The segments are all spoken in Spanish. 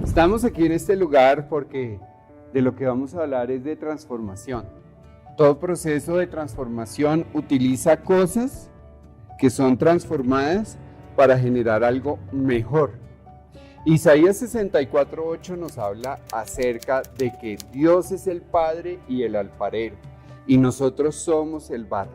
Estamos aquí en este lugar porque de lo que vamos a hablar es de transformación. Todo proceso de transformación utiliza cosas que son transformadas para generar algo mejor. Isaías 64:8 nos habla acerca de que Dios es el Padre y el alfarero, y nosotros somos el barro.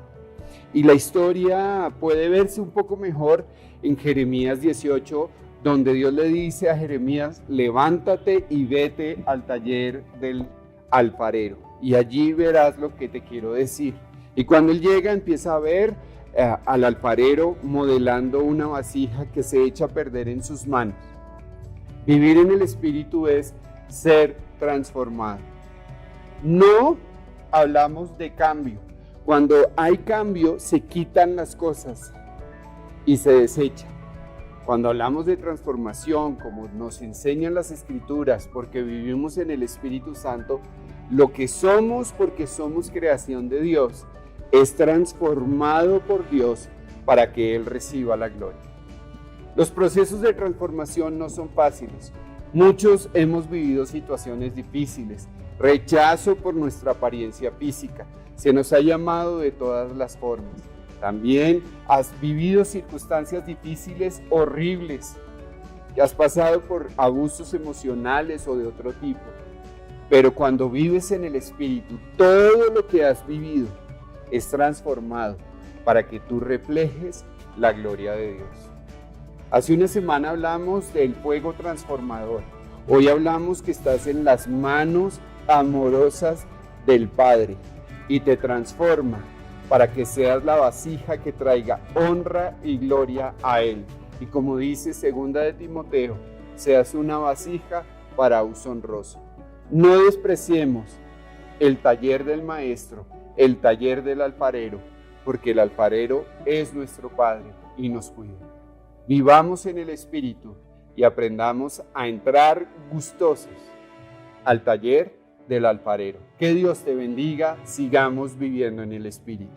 Y la historia puede verse un poco mejor en Jeremías 18, donde Dios le dice a Jeremías: levántate y vete al taller del alfarero, y allí verás lo que te quiero decir. Y cuando él llega, empieza a ver al alfarero modelando una vasija que se echa a perder en sus manos. Vivir en el Espíritu es ser transformado. No hablamos de cambio. Cuando hay cambio, se quitan las cosas y se desechan. Cuando hablamos de transformación, como nos enseñan las Escrituras, porque vivimos en el Espíritu Santo, lo que somos, porque somos creación de Dios, es transformado por Dios para que Él reciba la gloria. Los procesos de transformación no son fáciles. Muchos hemos vivido situaciones difíciles, rechazo por nuestra apariencia física. Se nos ha llamado de todas las formas. También has vivido circunstancias difíciles, horribles, y has pasado por abusos emocionales o de otro tipo. Pero cuando vives en el Espíritu, todo lo que has vivido es transformado para que tú reflejes la gloria de Dios. Hace una semana hablamos del fuego transformador. Hoy hablamos que estás en las manos amorosas del Padre y te transforma para que seas la vasija que traiga honra y gloria a Él. Y como dice 2 de Timoteo, seas una vasija para uso honroso. No despreciemos el taller del maestro, el taller del alfarero, porque el alfarero es nuestro Padre y nos cuida. Vivamos en el Espíritu y aprendamos a entrar gustosos al taller del alfarero. Que Dios te bendiga, sigamos viviendo en el Espíritu.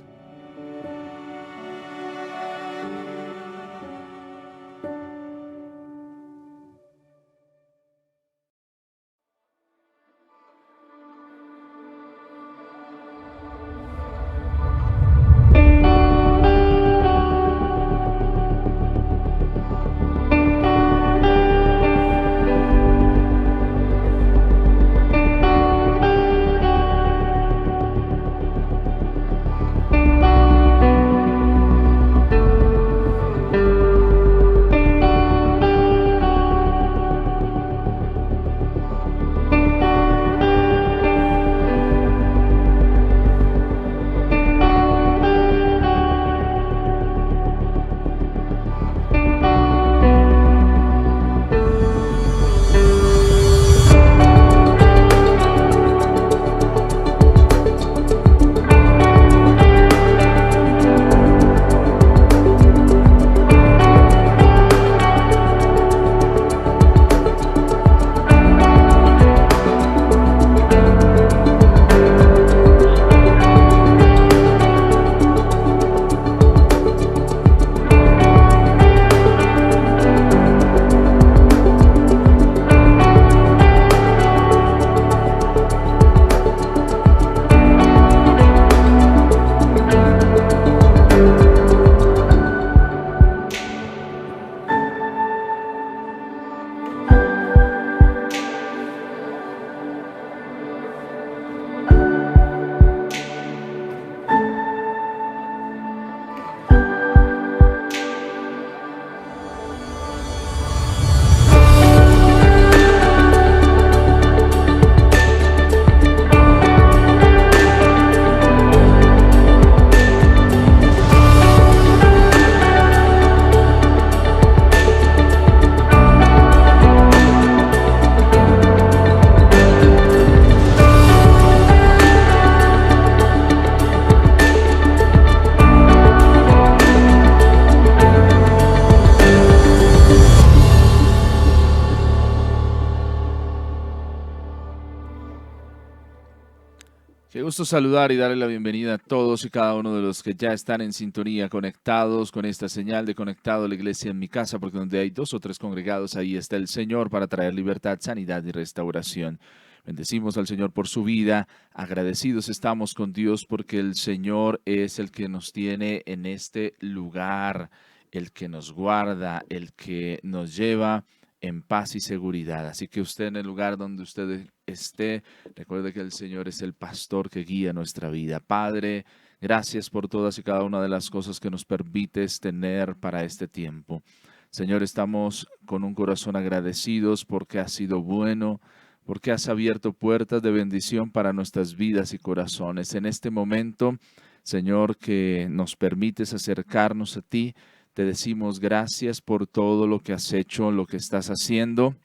Qué gusto saludar y darle la bienvenida a todos y cada uno de los que ya están en sintonía, conectados con esta señal de Conectado a la Iglesia en mi casa, porque donde hay dos o tres congregados, ahí está el Señor para traer libertad, sanidad y restauración. Bendecimos al Señor por su vida, agradecidos estamos con Dios porque el Señor es el que nos tiene en este lugar, el que nos guarda, el que nos lleva en paz y seguridad. Así que usted en el lugar donde usted esté, recuerde que el Señor es el pastor que guía nuestra vida. Padre, gracias por todas y cada una de las cosas que nos permites tener para este tiempo. Señor, estamos con un corazón agradecidos porque has sido bueno, porque has abierto puertas de bendición para nuestras vidas y corazones. En este momento, Señor, que nos permites acercarnos a ti, te decimos gracias por todo lo que has hecho, lo que estás haciendo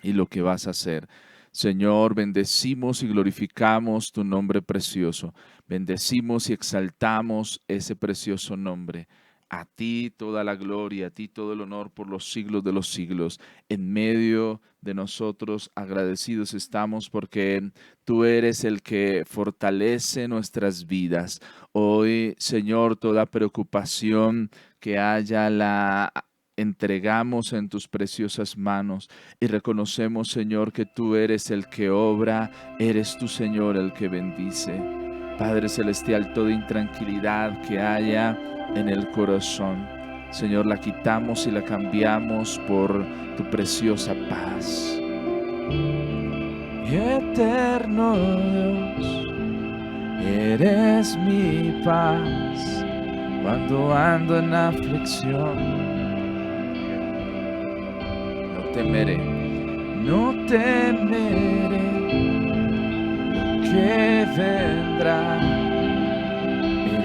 y lo que vas a hacer. Señor, bendecimos y glorificamos tu nombre precioso. Bendecimos y exaltamos ese precioso nombre. A ti toda la gloria, a ti todo el honor por los siglos de los siglos. En medio de nosotros agradecidos estamos porque tú eres el que fortalece nuestras vidas. Hoy, Señor, toda preocupación que haya la entregamos en tus preciosas manos y reconocemos, Señor, que tú eres el que obra, eres tu Señor el que bendice. Padre Celestial, toda intranquilidad que haya en el corazón, Señor, la quitamos y la cambiamos por tu preciosa paz. Eterno Dios, eres mi paz cuando ando en aflicción. No temeré lo que vendrá,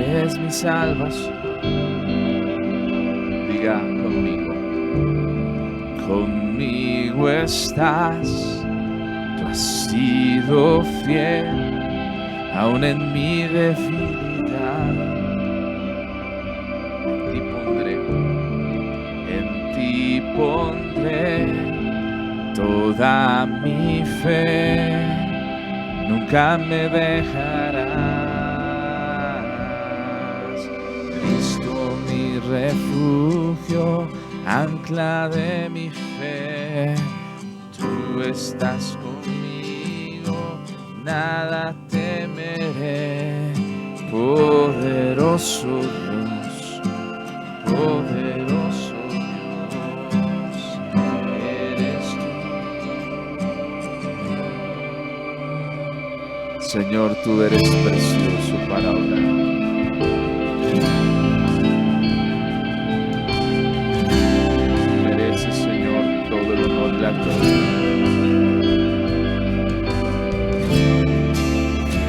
eres mi salvación. Diga conmigo estás, tú has sido fiel, aún en mi debilidad. En ti pondré toda mi fe, nunca me dejarás. Cristo mi refugio, ancla de mi fe, tú estás conmigo, nada temeré. Poderoso Dios, poderoso Dios, eres tú. Señor, tú eres precioso para orar. Mereces, Señor, todo el honor y la gloria.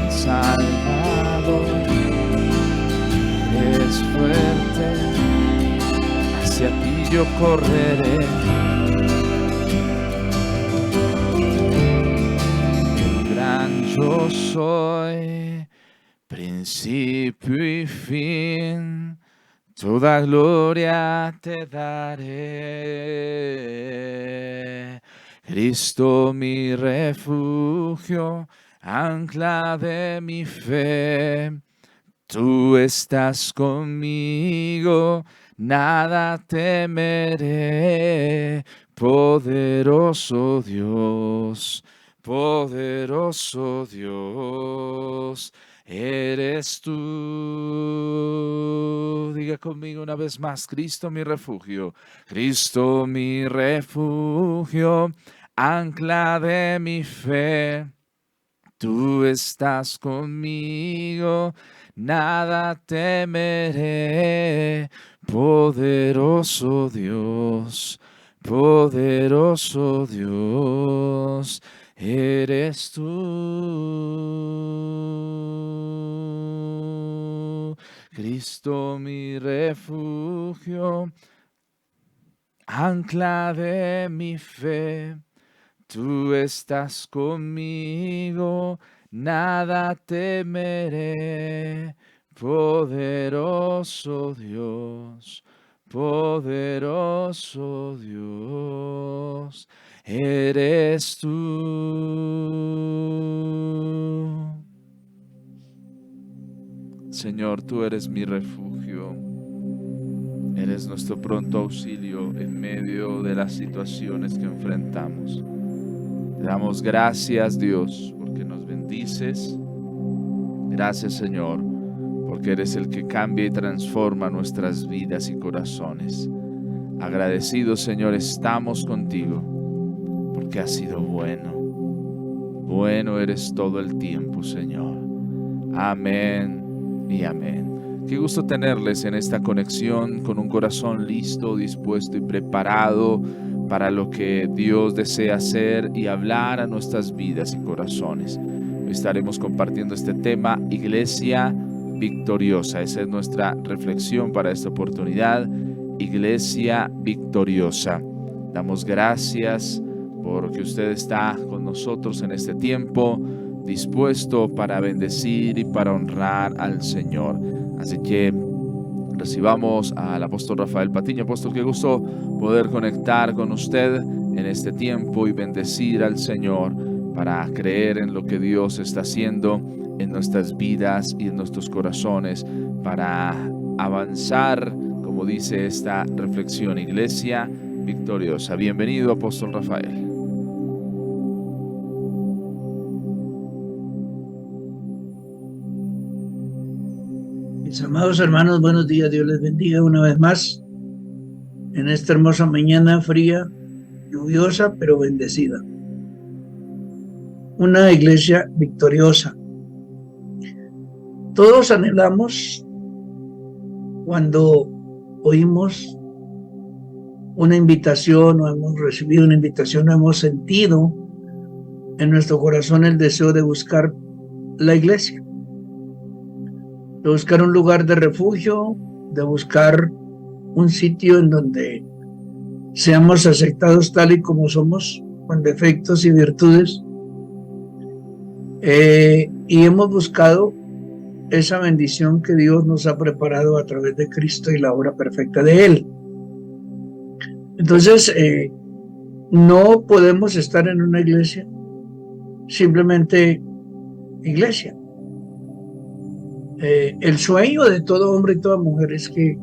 El Salvador, eres fuerte, hacia ti yo correré. El gran yo soy, principio y fin, toda gloria te daré. Cristo mi refugio, ancla de mi fe, tú estás conmigo, nada temeré. Poderoso Dios, poderoso Dios, eres tú. Diga conmigo una vez más, Cristo mi refugio, Cristo mi refugio, ancla de mi fe, tú estás conmigo, nada temeré. Poderoso Dios, poderoso Dios, eres tú. Cristo mi refugio, ancla de mi fe, tú estás conmigo, nada temeré. Poderoso Dios, poderoso Dios, eres tú. Señor, tú eres mi refugio. Eres nuestro pronto auxilio en medio de las situaciones que enfrentamos. Te damos gracias, Dios, porque nos bendices. Gracias, Señor, porque eres el que cambia y transforma nuestras vidas y corazones. Agradecidos, Señor, estamos contigo, porque has sido bueno. Bueno eres todo el tiempo, Señor. Amén y amén. Qué gusto tenerles en esta conexión con un corazón listo, dispuesto y preparado para lo que Dios desea hacer y hablar a nuestras vidas y corazones. Hoy estaremos compartiendo este tema, Iglesia Victoriosa. Esa es nuestra reflexión para esta oportunidad, Iglesia Victoriosa. Damos gracias porque usted está con nosotros en este tiempo, dispuesto para bendecir y para honrar al Señor. Así que recibamos al apóstol Rafael Patiño. Apóstol, qué gusto poder conectar con usted en este tiempo y bendecir al Señor para creer en lo que Dios está haciendo en nuestras vidas y en nuestros corazones, para avanzar, como dice esta reflexión, Iglesia Victoriosa. Bienvenido, apóstol Rafael. Mis amados hermanos, buenos días. Dios les bendiga una vez más en esta hermosa mañana fría, lluviosa, pero bendecida. Una iglesia victoriosa. Todos anhelamos cuando oímos una invitación o hemos recibido una invitación o hemos sentido en nuestro corazón el deseo de buscar la iglesia, de buscar un lugar de refugio, de buscar un sitio en donde seamos aceptados tal y como somos, con defectos y virtudes, y hemos buscado esa bendición que Dios nos ha preparado a través de Cristo y la obra perfecta de Él. Entonces, no podemos estar en una iglesia simplemente iglesia. El sueño de todo hombre y toda mujer es que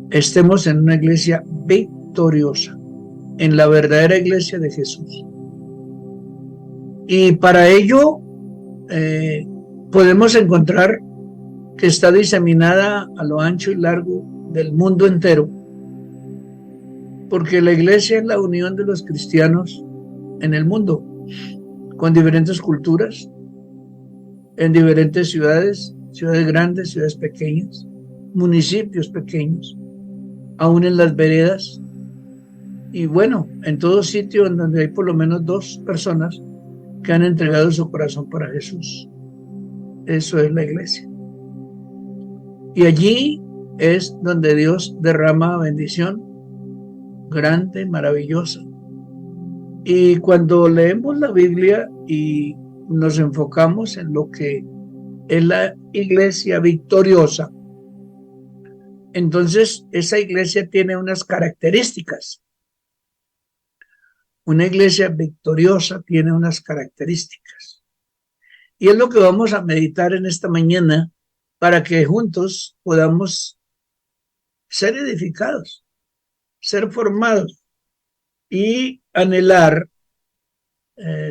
estemos en una iglesia victoriosa, en la verdadera iglesia de Jesús. Y para ello podemos encontrar que está diseminada a lo ancho y largo del mundo entero, porque la iglesia es la unión de los cristianos en el mundo, con diferentes culturas, en diferentes ciudades, ciudades grandes, ciudades pequeñas, municipios pequeños, aún en las veredas, y bueno, en todo sitio en donde hay por lo menos 2 personas que han entregado su corazón para Jesús. Eso es la iglesia. Y allí es donde Dios derrama bendición grande, maravillosa. Y cuando leemos la Biblia y nos enfocamos en lo que es la iglesia victoriosa, entonces esa iglesia tiene unas características. Una iglesia victoriosa tiene unas características. Y es lo que vamos a meditar en esta mañana para que juntos podamos ser edificados, ser formados y anhelar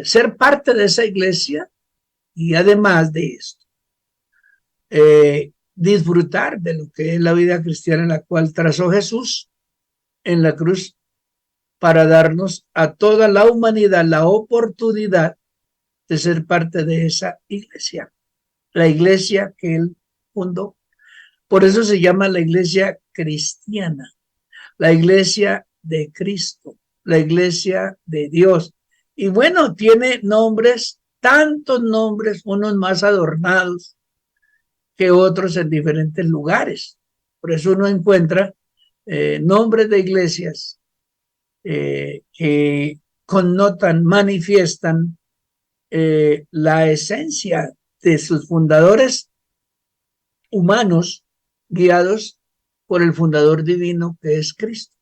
ser parte de esa iglesia, y además de esto, disfrutar de lo que es la vida cristiana en la cual trazó Jesús en la cruz para darnos a toda la humanidad la oportunidad de ser parte de esa iglesia, la iglesia que Él fundó. Por eso se llama la iglesia cristiana, la iglesia de Cristo, la iglesia de Dios. Y bueno, tiene nombres, tantos nombres, unos más adornados que otros en diferentes lugares. Por eso uno encuentra nombres de iglesias que connotan, manifiestan la esencia de sus fundadores humanos, guiados por el fundador divino que es Cristo.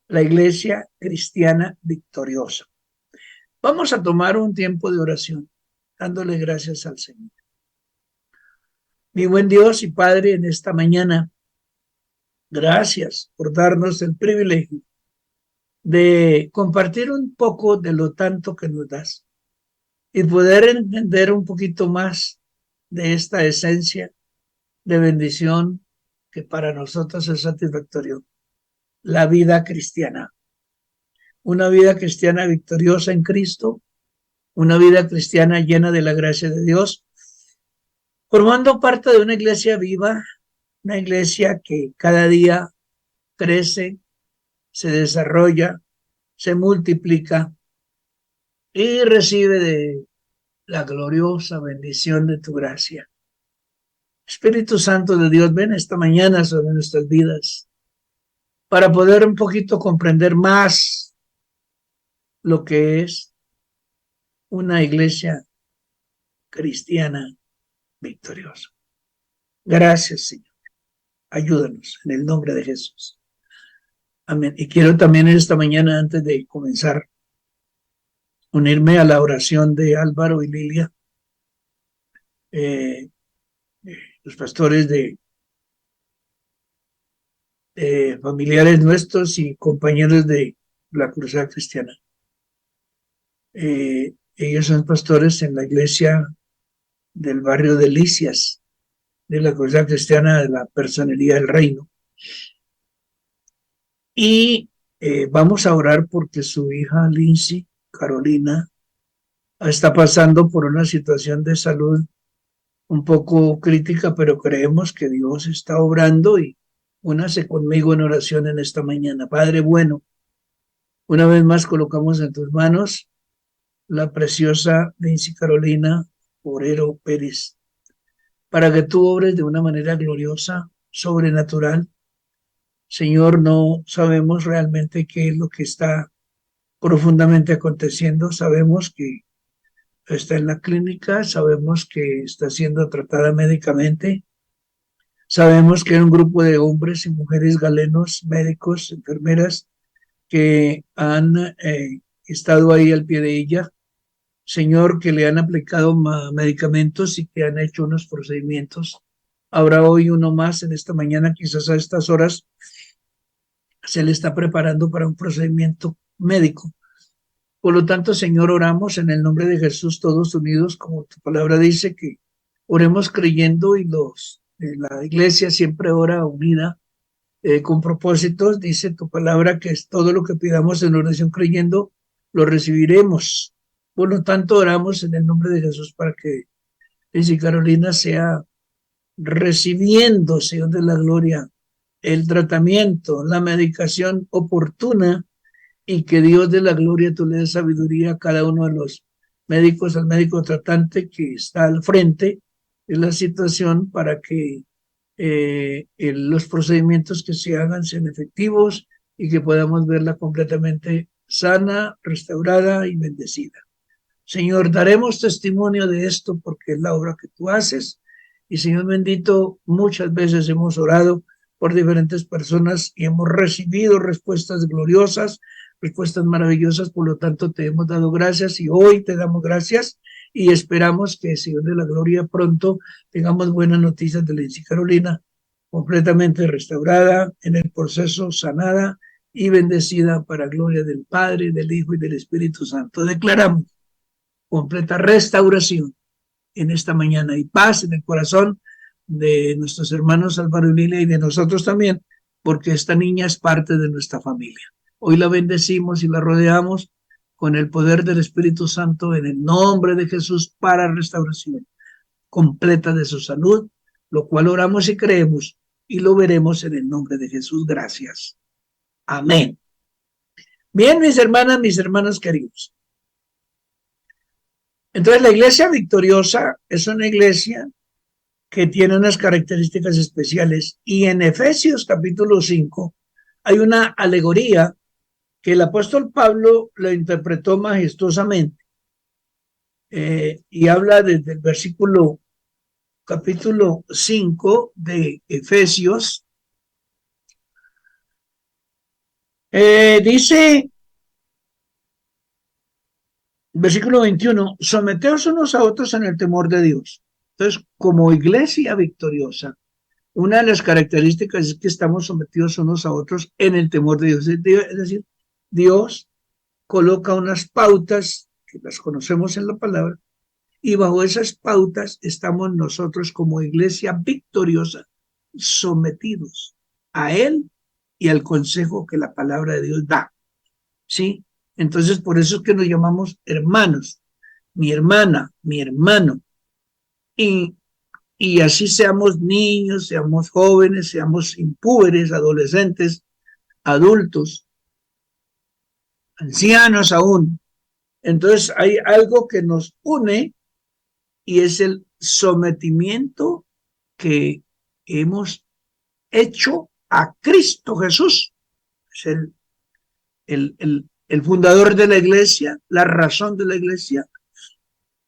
La iglesia cristiana victoriosa. Vamos a tomar un tiempo de oración, dándole gracias al Señor. Mi buen Dios y Padre, en esta mañana, gracias por darnos el privilegio de compartir un poco de lo tanto que nos das y poder entender un poquito más de esta esencia de bendición que para nosotros es satisfactorio, la vida cristiana. Una vida cristiana victoriosa en Cristo, una vida cristiana llena de la gracia de Dios, formando parte de una iglesia viva, una iglesia que cada día crece, se desarrolla, se multiplica y recibe de la gloriosa bendición de tu gracia. Espíritu Santo de Dios, ven esta mañana sobre nuestras vidas para poder un poquito comprender más lo que es una iglesia cristiana victoriosa. Gracias, Señor. Ayúdanos en el nombre de Jesús. Amén. Y quiero también en esta mañana, antes de comenzar, unirme a la oración de Álvaro y Lilia, los pastores de familiares nuestros y compañeros de la Cruzada Cristiana. Ellos son pastores en la iglesia del barrio de Licias, de la Cruzada Cristiana de la Personería del Reino. Y vamos a orar porque su hija Lindsay, Carolina, está pasando por una situación de salud un poco crítica, pero creemos que Dios está obrando y únase conmigo en oración en esta mañana. Padre bueno, una vez más colocamos en tus manos la preciosa Lindsay Carolina Porero Pérez, para que tú obres de una manera gloriosa, sobrenatural. Señor, no sabemos realmente qué es lo que está profundamente aconteciendo. Sabemos que está en la clínica, sabemos que está siendo tratada médicamente, sabemos que hay un grupo de hombres y mujeres galenos, médicos, enfermeras, que han estado ahí al pie de ella, Señor, que le han aplicado medicamentos y que han hecho unos procedimientos. Habrá hoy uno más en esta mañana, quizás a estas horas se le está preparando para un procedimiento médico. Por lo tanto, Señor, oramos en el nombre de Jesús, todos unidos, como tu palabra dice, que oremos creyendo y la iglesia siempre ora unida con propósitos. Dice tu palabra que es todo lo que pidamos en oración creyendo, lo recibiremos. Por lo tanto, oramos en el nombre de Jesús para que Lindsay Carolina sea recibiendo, Señor de la gloria, el tratamiento, la medicación oportuna, y que Dios de la gloria tú le des sabiduría a cada uno de los médicos, al médico tratante que está al frente de la situación, para que los procedimientos que se hagan sean efectivos y que podamos verla completamente sana, restaurada y bendecida. Señor, daremos testimonio de esto porque es la obra que tú haces. Y Señor bendito, muchas veces hemos orado por diferentes personas y hemos recibido respuestas gloriosas, respuestas maravillosas. Por lo tanto, te hemos dado gracias y hoy te damos gracias y esperamos que, Señor de la gloria, pronto tengamos buenas noticias de Lindsay Carolina, completamente restaurada, en el proceso sanada y bendecida para gloria del Padre, del Hijo y del Espíritu Santo. Declaramos completa restauración en esta mañana y paz en el corazón de nuestros hermanos Álvaro y Lilia y de nosotros también, porque esta niña es parte de nuestra familia. Hoy la bendecimos y la rodeamos con el poder del Espíritu Santo en el nombre de Jesús para restauración completa de su salud, lo cual oramos y creemos y lo veremos en el nombre de Jesús. Gracias. Amén. Bien, mis hermanas, mis hermanos queridos. Entonces, la iglesia victoriosa es una iglesia que tiene unas características especiales, y en Efesios capítulo 5 hay una alegoría que el apóstol Pablo lo interpretó majestuosamente y habla desde el versículo capítulo 5 de Efesios. Dice, versículo 21, someteos unos a otros en el temor de Dios. Entonces, como iglesia victoriosa, una de las características es que estamos sometidos unos a otros en el temor de Dios. Es decir, Dios coloca unas pautas que las conocemos en la palabra y bajo esas pautas estamos nosotros como iglesia victoriosa sometidos a Él y al consejo que la palabra de Dios da. ¿Sí? Entonces, por eso es que nos llamamos hermanos, mi hermana, mi hermano. Y así seamos niños, seamos jóvenes, seamos impúberes, adolescentes, adultos, ancianos aún. Entonces hay algo que nos une y es el sometimiento que hemos hecho a Cristo Jesús. Es el fundador de la iglesia, la razón de la iglesia.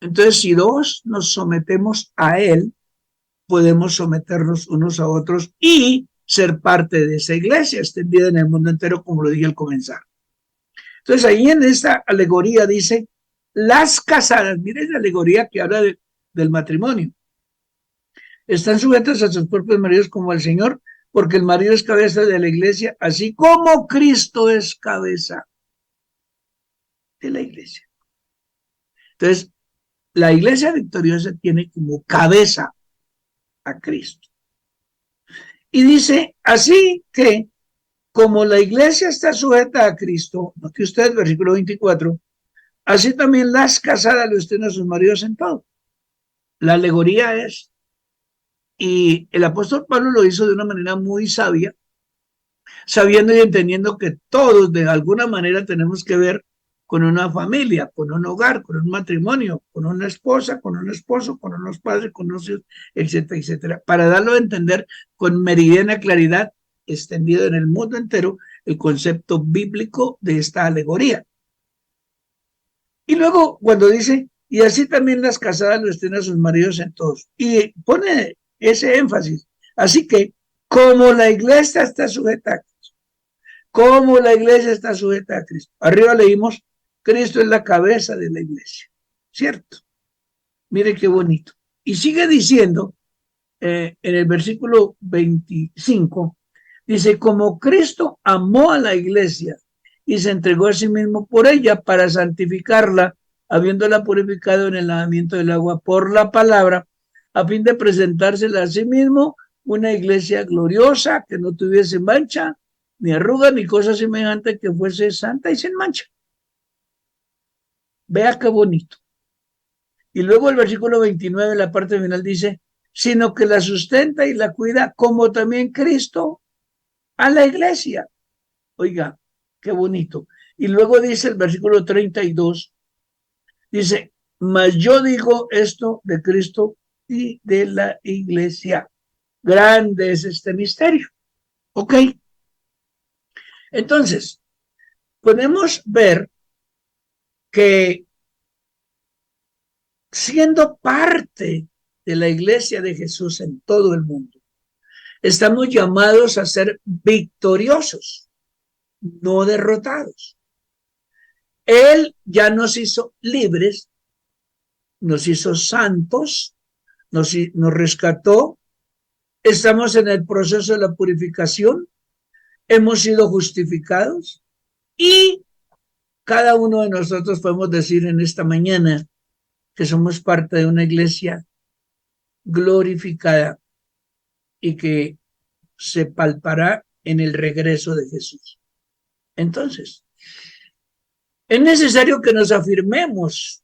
Entonces, si dos nos sometemos a Él, podemos someternos unos a otros y ser parte de esa iglesia extendida en el mundo entero, como lo dije al comenzar. Entonces, ahí en esta alegoría dice, las casadas, miren la alegoría que habla del matrimonio, están sujetas a sus propios maridos como al Señor, porque el marido es cabeza de la iglesia, así como Cristo es cabeza de la iglesia. Entonces, la iglesia victoriosa tiene como cabeza a Cristo. Y dice, así que como la iglesia está sujeta a Cristo, note usted, versículo 24, así también las casadas lo estén a sus maridos en todo. La alegoría es, y el apóstol Pablo lo hizo de una manera muy sabia, sabiendo y entendiendo que todos de alguna manera tenemos que ver con una familia, con un hogar, con un matrimonio, con una esposa, con un esposo, con unos padres, con unos hijos, etcétera, etcétera, para darlo a entender con meridiana claridad, extendido en el mundo entero, el concepto bíblico de esta alegoría. Y luego cuando dice, y así también las casadas lo estén a sus maridos en todos, y pone ese énfasis. Así que, como la iglesia está sujeta a Cristo, como la iglesia está sujeta a Cristo. Arriba leímos, Cristo es la cabeza de la iglesia, ¿cierto? Mire qué bonito. Y sigue diciendo, en el versículo 25, dice, como Cristo amó a la iglesia y se entregó a sí mismo por ella para santificarla, habiéndola purificado en el lavamiento del agua por la palabra, a fin de presentársela a sí mismo una iglesia gloriosa, que no tuviese mancha, ni arruga, ni cosa semejante, que fuese santa y sin mancha. Vea qué bonito. Y luego el versículo 29, la parte final dice, sino que la sustenta y la cuida como también Cristo a la iglesia. Oiga, qué bonito. Y luego dice el versículo 32, dice, mas yo digo esto de Cristo y de la iglesia. Grande es este misterio. ¿Ok? Entonces, podemos ver que siendo parte de la iglesia de Jesús en todo el mundo, estamos llamados a ser victoriosos, no derrotados. Él ya nos hizo libres, nos hizo santos, nos rescató, estamos en el proceso de la purificación, hemos sido justificados y cada uno de nosotros podemos decir en esta mañana que somos parte de una iglesia glorificada y que se palpará en el regreso de Jesús. Entonces, es necesario que nos afirmemos,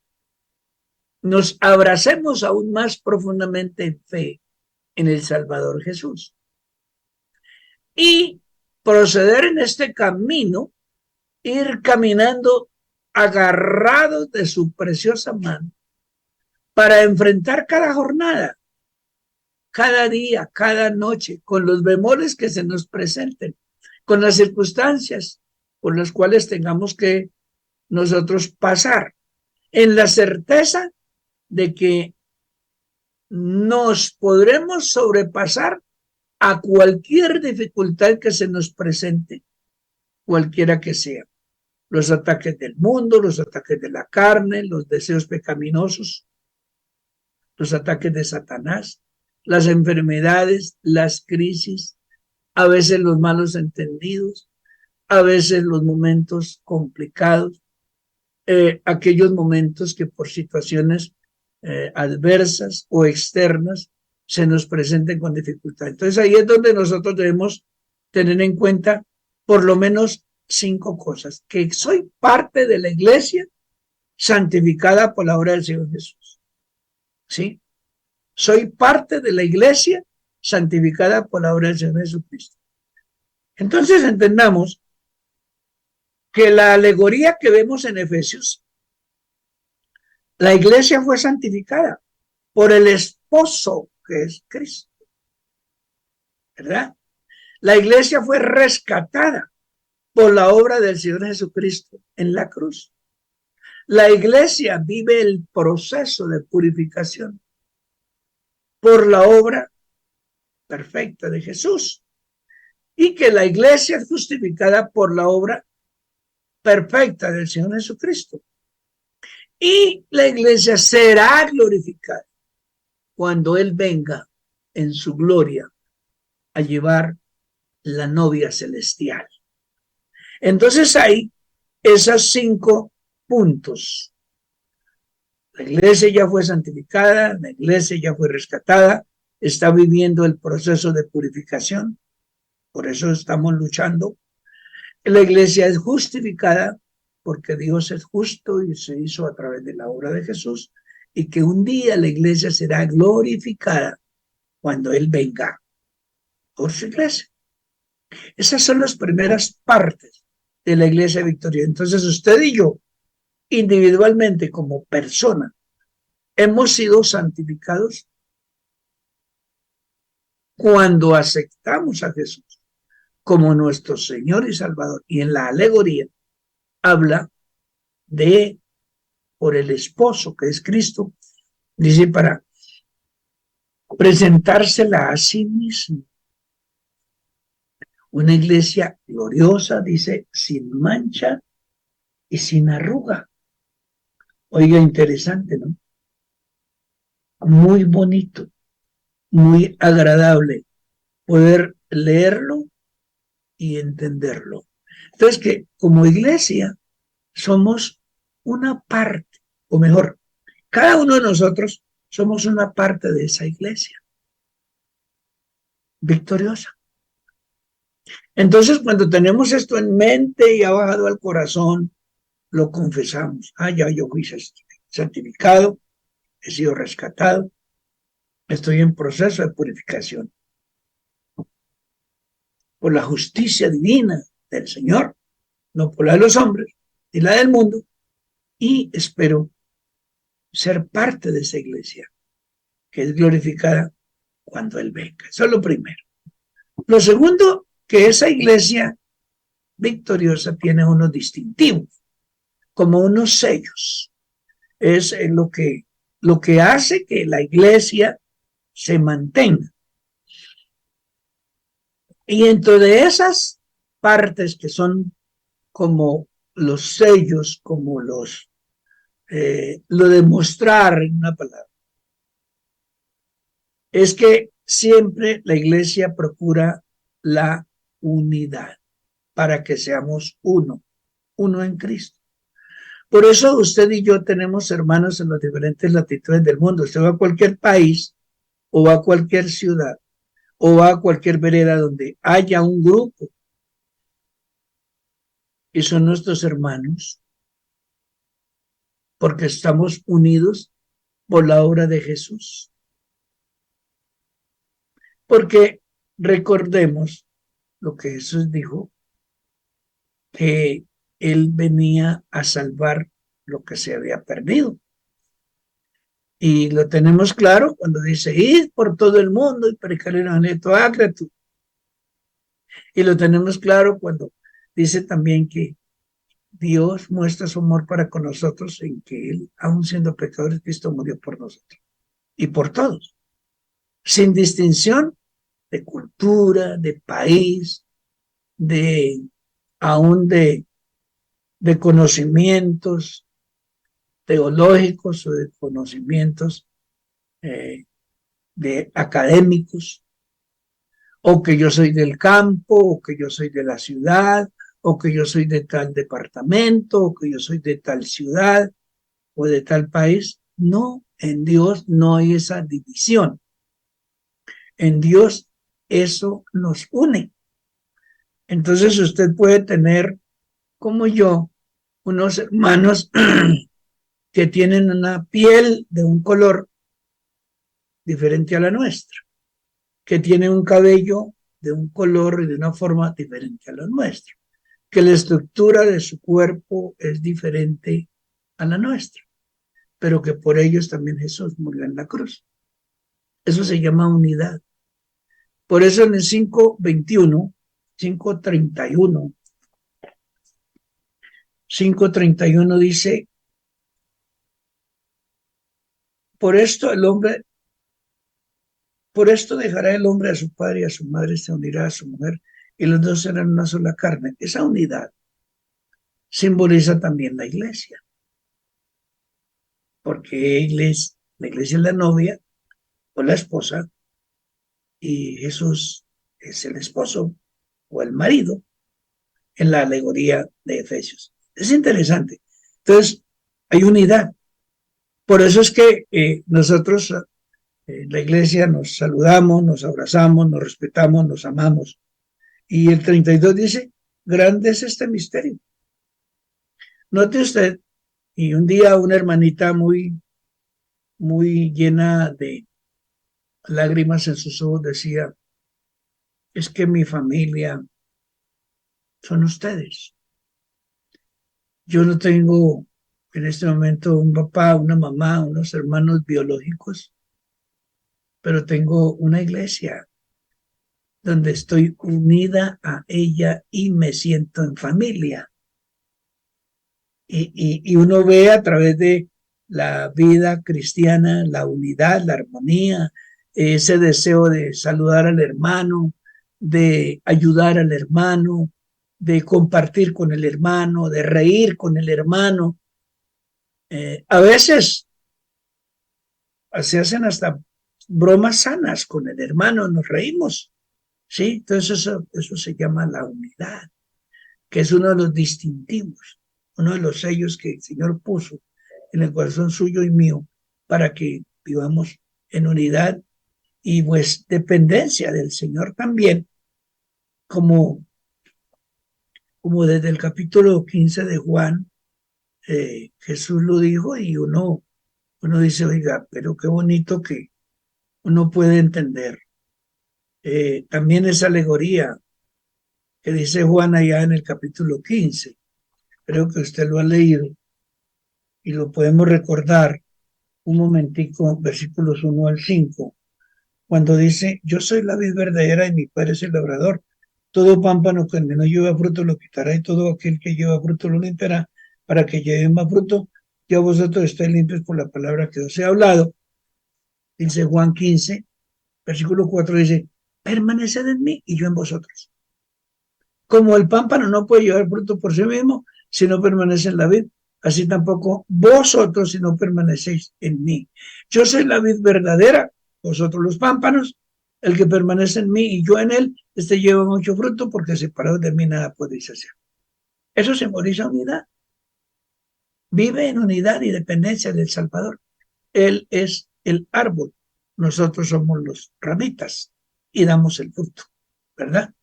nos abracemos aún más profundamente en fe en el Salvador Jesús y proceder en este camino, ir caminando agarrados de su preciosa mano para enfrentar cada jornada, cada día, cada noche, con los bemoles que se nos presenten, con las circunstancias por las cuales tengamos que nosotros pasar, en la certeza de que nos podremos sobrepasar a cualquier dificultad que se nos presente, cualquiera que sea. Los ataques del mundo, los ataques de la carne, los deseos pecaminosos, los ataques de Satanás, las enfermedades, las crisis, a veces los malos entendidos, a veces los momentos complicados, aquellos momentos que por situaciones adversas o externas se nos presenten con dificultad. Entonces ahí es donde nosotros debemos tener en cuenta por lo menos 5 cosas: que soy parte de la iglesia santificada por la obra del Señor Jesús. ¿Sí? Soy parte de la iglesia santificada por la obra del Señor Jesucristo. Entonces entendamos que la alegoría que vemos en Efesios, la iglesia fue santificada por el esposo que es Cristo, ¿verdad? La iglesia fue rescatada por la obra del Señor Jesucristo en la cruz. La iglesia vive el proceso de purificación por la obra perfecta de Jesús, y que la iglesia es justificada por la obra perfecta del Señor Jesucristo. Y la iglesia será glorificada cuando Él venga en su gloria a llevar la novia celestial. Entonces hay esos 5 puntos. La iglesia ya fue santificada, la iglesia ya fue rescatada, está viviendo el proceso de purificación, por eso estamos luchando. La iglesia es justificada porque Dios es justo y se hizo a través de la obra de Jesús, y que un día la iglesia será glorificada cuando Él venga por su iglesia. Esas son las primeras partes de la iglesia victoriosa. Entonces usted y yo, individualmente como persona, hemos sido santificados cuando aceptamos a Jesús como nuestro Señor y Salvador. Y en la alegoría habla de por el esposo que es Cristo, dice, para presentársela a sí mismo. Una iglesia gloriosa, dice, sin mancha y sin arruga. Oiga, interesante, ¿no? Muy bonito, muy agradable poder leerlo y entenderlo. Entonces, que como iglesia somos una parte, o mejor, cada uno de nosotros somos una parte de esa iglesia victoriosa. Entonces, cuando tenemos esto en mente y ha bajado al corazón, lo confesamos. Ya yo fui santificado, he sido rescatado, estoy en proceso de purificación por la justicia divina del Señor, no por la de los hombres ni la del mundo, y espero ser parte de esa iglesia que es glorificada cuando Él venga. Eso es lo primero. Lo segundo, que esa iglesia victoriosa tiene unos distintivos, como unos sellos. Es lo que hace que la iglesia se mantenga. Y dentro de esas partes que son como los sellos, como lo de mostrar en una palabra, es que siempre la iglesia procura la unidad para que seamos uno en Cristo. Por eso usted y yo tenemos hermanos en las diferentes latitudes del mundo. Usted va a cualquier país o va a cualquier ciudad o va a cualquier vereda donde haya un grupo y son nuestros hermanos porque estamos unidos por la obra de Jesús. Porque recordemos lo que Jesús dijo, que Él venía a salvar lo que se había perdido. Y lo tenemos claro cuando dice, id por todo el mundo y predicar el evangelio a toda criatura. Y lo tenemos claro cuando dice también que Dios muestra su amor para con nosotros en que Él, aun siendo pecadores, Cristo murió por nosotros y por todos, sin distinción de cultura, de país, aún de conocimientos teológicos o de conocimientos de académicos, o que yo soy del campo, o que yo soy de la ciudad, o que yo soy de tal departamento, o que yo soy de tal ciudad o de tal país. No, en Dios no hay esa división. En Dios eso nos une. Entonces usted puede tener, como yo, unos hermanos que tienen una piel de un color diferente a la nuestra, que tienen un cabello de un color y de una forma diferente a la nuestra, que la estructura de su cuerpo es diferente a la nuestra, pero que por ellos también Jesús murió en la cruz. Eso se llama unidad. Por eso en el 5:21, 5:31, 5:31 dice, por esto dejará el hombre a su padre y a su madre, se unirá a su mujer, y los dos serán una sola carne. Esa unidad simboliza también la iglesia, porque la iglesia es la novia o la esposa, y Jesús es el esposo o el marido en la alegoría de Efesios. Es interesante. Entonces, hay unidad. Por eso es que nosotros, la iglesia, nos saludamos, nos abrazamos, nos respetamos, nos amamos. Y el 32 dice, grande es este misterio. Note usted, y un día una hermanita muy llena de lágrimas en sus ojos decía, es que mi familia son ustedes. Yo no tengo en este momento un papá, una mamá, unos hermanos biológicos, pero tengo una iglesia donde estoy unida a ella y me siento en familia. Y uno ve a través de la vida cristiana, la unidad, la armonía, ese deseo de saludar al hermano, de ayudar al hermano, de compartir con el hermano, de reír con el hermano. A veces se hacen hasta bromas sanas con el hermano, nos reímos, ¿sí? Entonces eso se llama la unidad, que es uno de los distintivos, uno de los sellos que el Señor puso en el corazón suyo y mío para que vivamos en unidad y pues dependencia del Señor también, como, como desde el capítulo 15 de Juan, Jesús lo dijo y uno dice, oiga, pero qué bonito que uno puede entender. También esa alegoría que dice Juan allá en el capítulo 15, creo que usted lo ha leído y lo podemos recordar un momentico, versículos 1 al 5, cuando dice, yo soy la vid verdadera y mi padre es el labrador. Todo pámpano que no lleva fruto lo quitará y todo aquel que lleva fruto lo limpiará para que lleve más fruto. Ya vosotros estáis limpios por la palabra que os he hablado. Dice Juan 15, versículo 4, dice, permaneced en mí y yo en vosotros. Como el pámpano no puede llevar fruto por sí mismo si no permanece en la vid, así tampoco vosotros si no permanecéis en mí. Yo soy la vid verdadera, vosotros los pámpanos. El que permanece en mí y yo en él, este lleva mucho fruto, porque separados de mí nada podéis hacer. Eso simboliza unidad. Vive en unidad y dependencia del Salvador. Él es el árbol, nosotros somos los ramitas y damos el fruto, ¿verdad?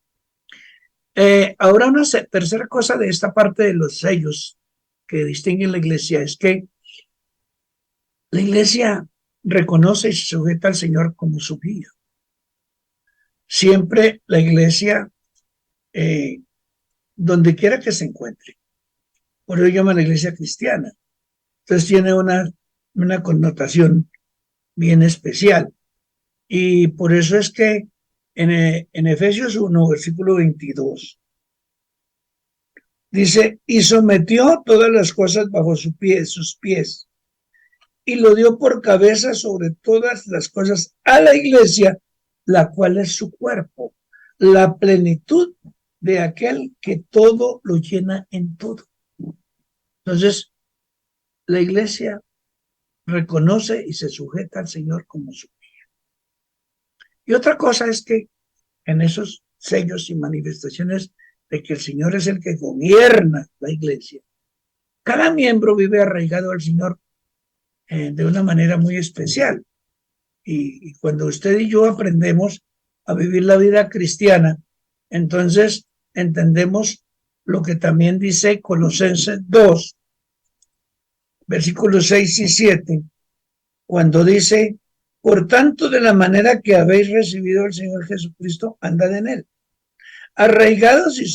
Ahora una tercera cosa de esta parte de los sellos que distinguen la iglesia es que la iglesia reconoce y se sujeta al Señor como su guía. Siempre la iglesia, donde quiera que se encuentre, por ello llama la iglesia cristiana. Entonces tiene una connotación bien especial. Y por eso es que en Efesios 1, versículo 22, dice, y sometió todas las cosas bajo sus pies, y lo dio por cabeza sobre todas las cosas a la iglesia, la cual es su cuerpo, la plenitud de aquel que todo lo llena en todo. Entonces, la iglesia reconoce y se sujeta al Señor como su guía. Y otra cosa es que en esos sellos y manifestaciones de que el Señor es el que gobierna la iglesia, cada miembro vive arraigado al Señor de una manera muy especial. Y cuando usted y yo aprendemos a vivir la vida cristiana, entonces entendemos lo que también dice Colosenses 2, versículos 6 y 7, cuando dice: por tanto, de la manera que habéis recibido al Señor Jesucristo, andad en él, arraigados y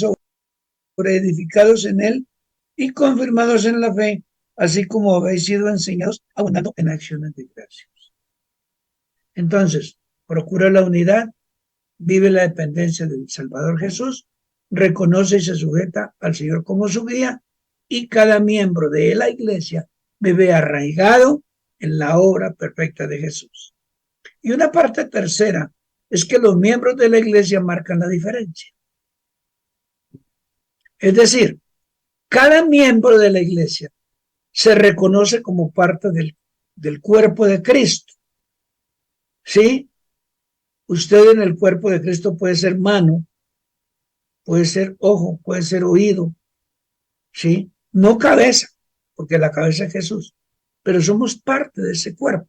sobreedificados en él y confirmados en la fe, así como habéis sido enseñados, abundando en acciones de gracias. Entonces, procura la unidad, vive la dependencia del Salvador Jesús, reconoce y se sujeta al Señor como su guía, y cada miembro de la iglesia vive arraigado en la obra perfecta de Jesús. Y una parte tercera es que los miembros de la iglesia marcan la diferencia. Es decir, cada miembro de la iglesia se reconoce como parte del cuerpo de Cristo. ¿Sí? Usted en el cuerpo de Cristo puede ser mano, puede ser ojo, puede ser oído, ¿sí? No cabeza, porque la cabeza es Jesús, pero somos parte de ese cuerpo.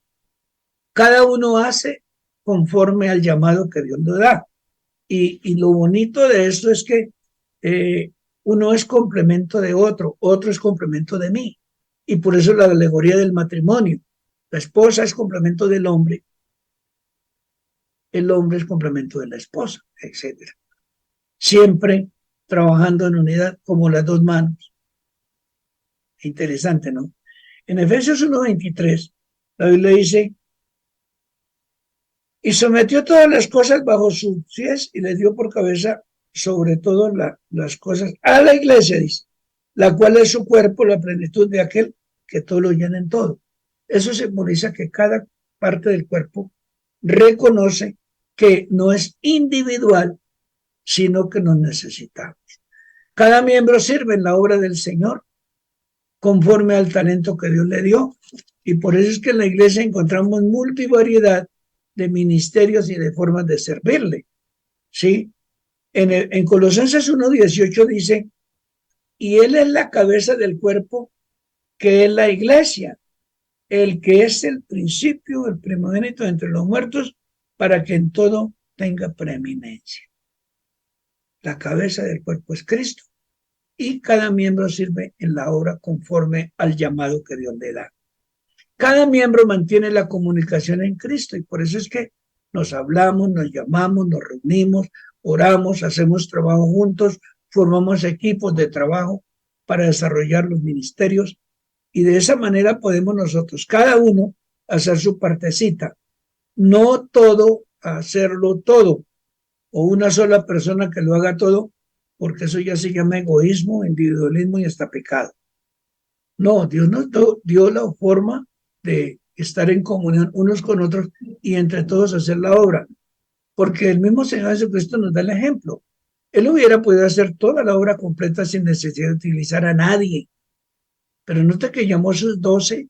Cada uno hace conforme al llamado que Dios le da. Y lo bonito de esto es que uno es complemento de otro, otro es complemento de mí. Y por eso la alegoría del matrimonio. La esposa es complemento del hombre, el hombre es complemento de la esposa, etc. Siempre trabajando en unidad como las dos manos. Interesante, ¿no? En Efesios 1:23, la Biblia dice: y sometió todas las cosas bajo sus pies y le dio por cabeza sobre todo las cosas a la iglesia, dice, la cual es su cuerpo, la plenitud de aquel que todo lo llena en todo. Eso simboliza que cada parte del cuerpo reconoce que no es individual, sino que nos necesitamos. Cada miembro sirve en la obra del Señor conforme al talento que Dios le dio, y por eso es que en la iglesia encontramos multivariedad de ministerios y de formas de servirle. ¿Sí? En Colosenses 1:18 dice: y él es la cabeza del cuerpo, que es la iglesia, el que es el principio, el primogénito entre los muertos, para que en todo tenga preeminencia. La cabeza del cuerpo es Cristo, y cada miembro sirve en la obra conforme al llamado que Dios le da. Cada miembro mantiene la comunicación en Cristo, y por eso es que nos hablamos, nos llamamos, nos reunimos, oramos, hacemos trabajo juntos, formamos equipos de trabajo para desarrollar los ministerios, y de esa manera podemos nosotros, cada uno, hacer su partecita. No todo hacerlo todo, o una sola persona que lo haga todo, porque eso ya se llama egoísmo, individualismo y hasta pecado. No, Dios nos dio la forma de estar en comunión unos con otros y entre todos hacer la obra, porque el mismo Señor Jesucristo nos da el ejemplo. Él hubiera podido hacer toda la obra completa sin necesidad de utilizar a nadie, pero nota que llamó a sus 12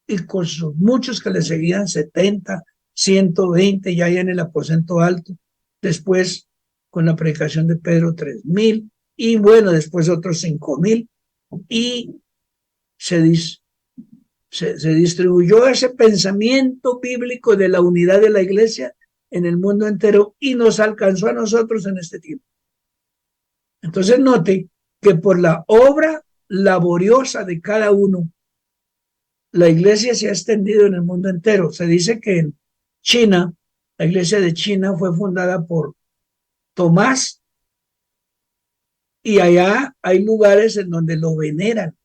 y con sus muchos que le seguían, 70, 120 ya en el aposento alto, después con la predicación de Pedro 3,000, y bueno, después otros 5,000, y se distribuyó ese pensamiento bíblico de la unidad de la iglesia en el mundo entero y nos alcanzó a nosotros en este tiempo. Entonces note que por la obra laboriosa de cada uno, la iglesia se ha extendido en el mundo entero. Se dice que en China, la iglesia de China fue fundada por Tomás, y allá hay lugares en donde lo veneran.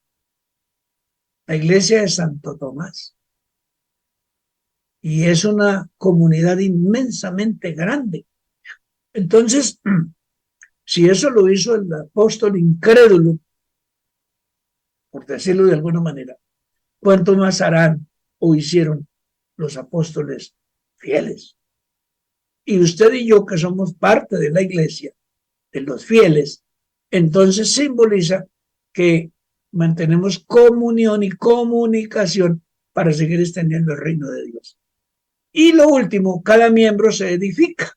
La iglesia de Santo Tomás. Y es una comunidad inmensamente grande. Entonces, si eso lo hizo el apóstol incrédulo, por decirlo de alguna manera, ¿cuánto más harán o hicieron los apóstoles fieles? Y usted y yo, que somos parte de la iglesia, de los fieles, entonces simboliza que mantenemos comunión y comunicación para seguir extendiendo el reino de Dios. Y lo último, cada miembro se edifica.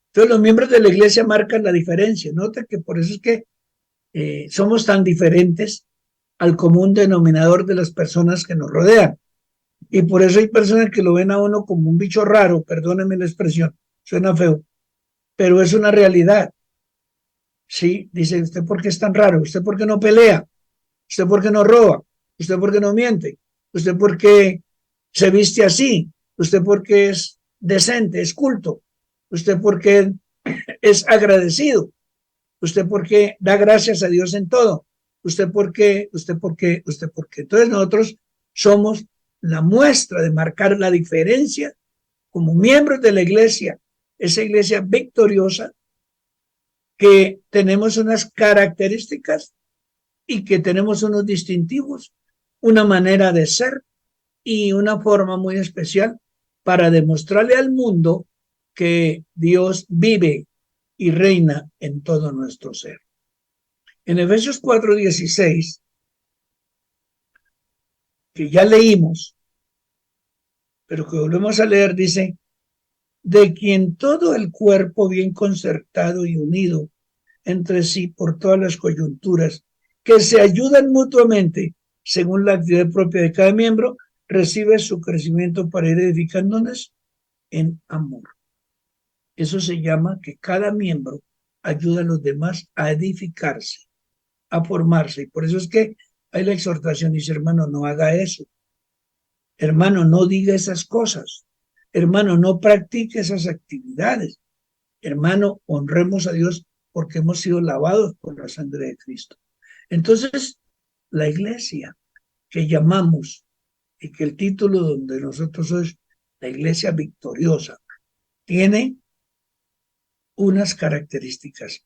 Entonces los miembros de la iglesia marcan la diferencia. Nota que por eso es que somos tan diferentes al común denominador de las personas que nos rodean. Y por eso hay personas que lo ven a uno como un bicho raro, perdónenme la expresión, suena feo, pero es una realidad. Sí, dice, ¿usted por qué es tan raro? ¿Usted por qué no pelea? ¿Usted por qué no roba? ¿Usted por qué no miente? ¿Usted por qué se viste así? ¿Usted por qué es decente, es culto? ¿Usted por qué es agradecido? ¿Usted por qué da gracias a Dios en todo? ¿Usted por qué? ¿Usted por qué? ¿Usted por qué? Entonces nosotros somos la muestra de marcar la diferencia como miembros de la iglesia, esa iglesia victoriosa, que tenemos unas características y que tenemos unos distintivos, una manera de ser y una forma muy especial para demostrarle al mundo que Dios vive y reina en todo nuestro ser. En Efesios 4:16, que ya leímos, pero que volvemos a leer, dice, de quien todo el cuerpo bien concertado y unido entre sí por todas las coyunturas, que se ayudan mutuamente según la actividad propia de cada miembro, recibe su crecimiento para ir edificándonos en amor. Eso se llama que cada miembro ayuda a los demás a edificarse, a formarse. Y por eso es que hay la exhortación, dice, hermano, no haga eso. Hermano, no diga esas cosas. Hermano, no practique esas actividades. Hermano, honremos a Dios porque hemos sido lavados por la sangre de Cristo. Entonces, la iglesia que llamamos y que el título donde nosotros es la iglesia victoriosa, tiene unas características.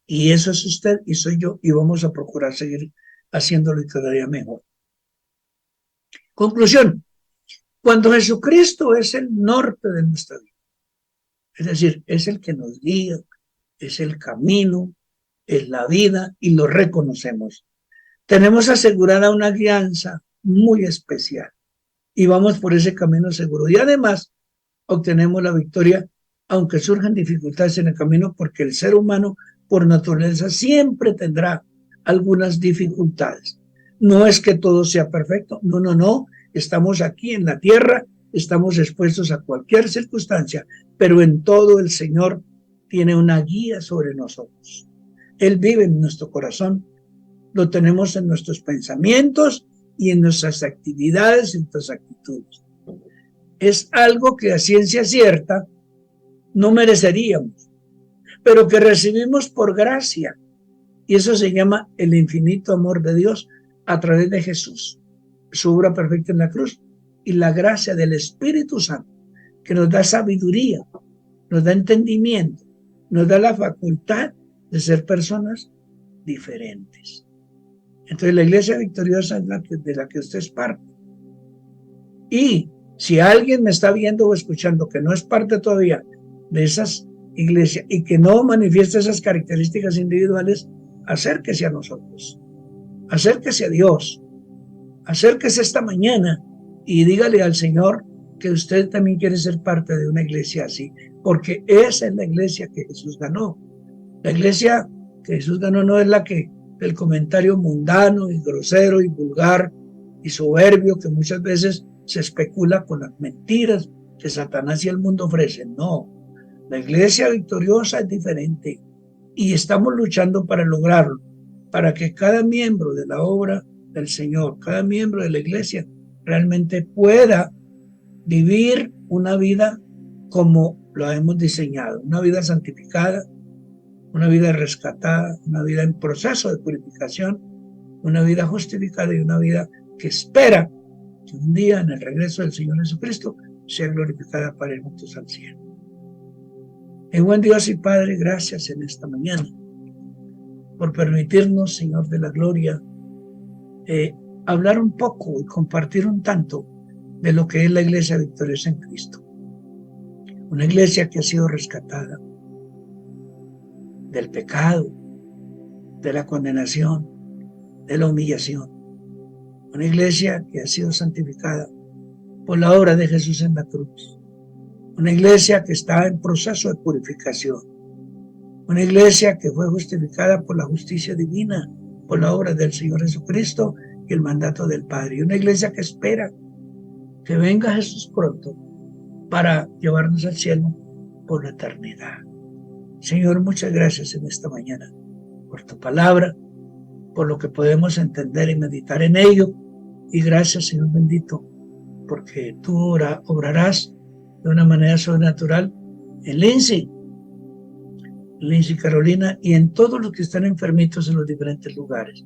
Y eso es usted y soy yo y vamos a procurar seguir haciéndolo cada día mejor. Conclusión. Cuando Jesucristo es el norte de nuestra vida, es decir, es el que nos guía, es el camino, es la vida y lo reconocemos. Tenemos asegurada una guianza muy especial y vamos por ese camino seguro. Y además obtenemos la victoria, aunque surjan dificultades en el camino, porque el ser humano por naturaleza siempre tendrá algunas dificultades. No es que todo sea perfecto, no. Estamos aquí en la tierra, estamos expuestos a cualquier circunstancia, pero en todo el Señor tiene una guía sobre nosotros. Él vive en nuestro corazón, lo tenemos en nuestros pensamientos y en nuestras actividades, en nuestras actitudes. Es algo que a ciencia cierta no mereceríamos, pero que recibimos por gracia. Y eso se llama el infinito amor de Dios a través de Jesús, su obra perfecta en la cruz y la gracia del Espíritu Santo, que nos da sabiduría, nos da entendimiento, nos da la facultad de ser personas diferentes. Entonces la iglesia victoriosa es de la que usted es parte. Y si alguien me está viendo o escuchando que no es parte todavía de esas iglesias y que no manifiesta esas características individuales, acérquese a nosotros, acérquese a Dios, acérquese esta mañana y dígale al Señor que usted también quiere ser parte de una iglesia así, porque esa es la iglesia que Jesús ganó. La iglesia que Jesús ganó no es la que el comentario mundano y grosero y vulgar y soberbio que muchas veces se especula con las mentiras que Satanás y el mundo ofrecen. No, la iglesia victoriosa es diferente y estamos luchando para lograrlo, para que cada miembro de la obra del Señor, cada miembro de la iglesia realmente pueda vivir una vida como lo hemos diseñado, una vida santificada, una vida rescatada, una vida en proceso de purificación, una vida justificada y una vida que espera que un día en el regreso del Señor Jesucristo sea glorificada para ir juntos al cielo. Mi buen Dios y Padre, gracias en esta mañana por permitirnos, Señor de la gloria, hablar un poco y compartir un tanto de lo que es la iglesia victoriosa en Cristo. Una iglesia que ha sido rescatada del pecado, de la condenación, de la humillación. una iglesia que ha sido santificada por la obra de Jesús en la cruz, una iglesia que está en proceso de purificación, una iglesia que fue justificada por la justicia divina, por la obra del Señor Jesucristo y el mandato del Padre, y una iglesia que espera que venga Jesús pronto para llevarnos al cielo por la eternidad. Señor, muchas gracias en esta mañana por tu palabra, por lo que podemos entender y meditar en ello, y gracias, Señor bendito, porque tú obrarás de una manera sobrenatural en Lindsay, Carolina, y en todos los que están enfermitos en los diferentes lugares.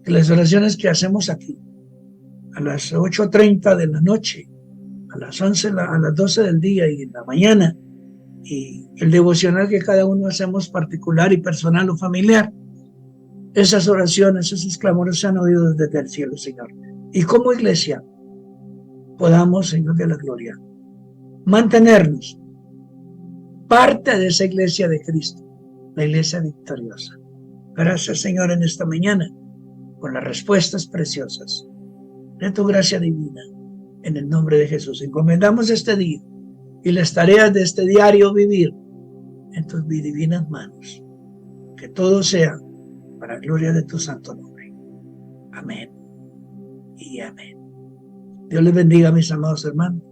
Que las oraciones que hacemos aquí, a las 8:30 de la noche, a las 11, a las 12 del día y en la mañana, y el devocional que cada uno hacemos particular y personal o familiar, esas oraciones, esos clamores se han oído desde el cielo, Señor. Y como iglesia, podamos, Señor de la gloria, mantenernos parte de esa iglesia de Cristo, la iglesia victoriosa. Gracias, Señor, en esta mañana, por las respuestas preciosas de tu gracia divina, en el nombre de Jesús. Encomendamos este día y las tareas de este diario vivir en tus divinas manos. Que todo sea para gloria de tu santo nombre. Amén y amén. Dios les bendiga, mis amados hermanos.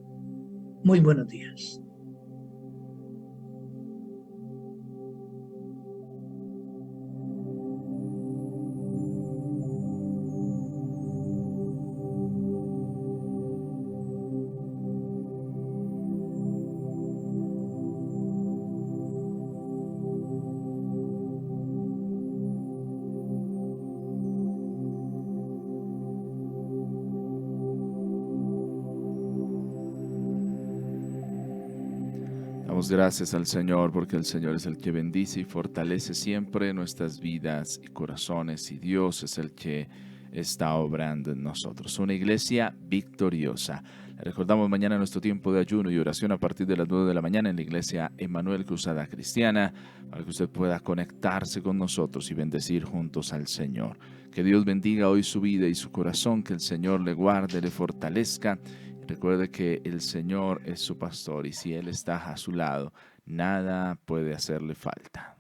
Muy buenos días. Damos gracias al Señor porque el Señor es el que bendice y fortalece siempre nuestras vidas y corazones, y Dios es el que está obrando en nosotros. Una iglesia victoriosa. Le recordamos mañana nuestro tiempo de ayuno y oración a partir de las 9 de la mañana en la iglesia Emmanuel Cruzada Cristiana, para que usted pueda conectarse con nosotros y bendecir juntos al Señor. Que Dios bendiga hoy su vida y su corazón, que el Señor le guarde, le fortalezca. Recuerde que el Señor es su pastor y si Él está a su lado, nada puede hacerle falta.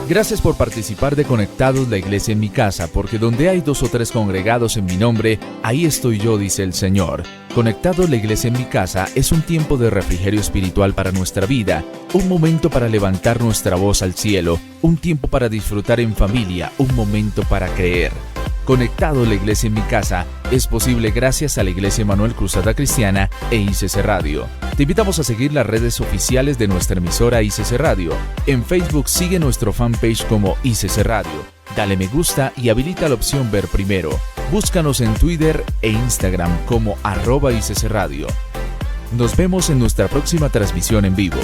Gracias por participar de Conectados, la Iglesia en mi casa, porque donde hay 2 o 3 congregados en mi nombre, ahí estoy yo, dice el Señor. Conectados, la Iglesia en mi casa es un tiempo de refrigerio espiritual para nuestra vida, un momento para levantar nuestra voz al cielo, un tiempo para disfrutar en familia, un momento para creer. Conectado, la Iglesia en mi casa es posible gracias a la Iglesia Emanuel Cruzada Cristiana e ICC Radio. Te invitamos a seguir las redes oficiales de nuestra emisora ICC Radio. En Facebook sigue nuestro fanpage como ICC Radio. Dale me gusta y habilita la opción ver primero. Búscanos en Twitter e Instagram como @ICC Radio. Nos vemos en nuestra próxima transmisión en vivo.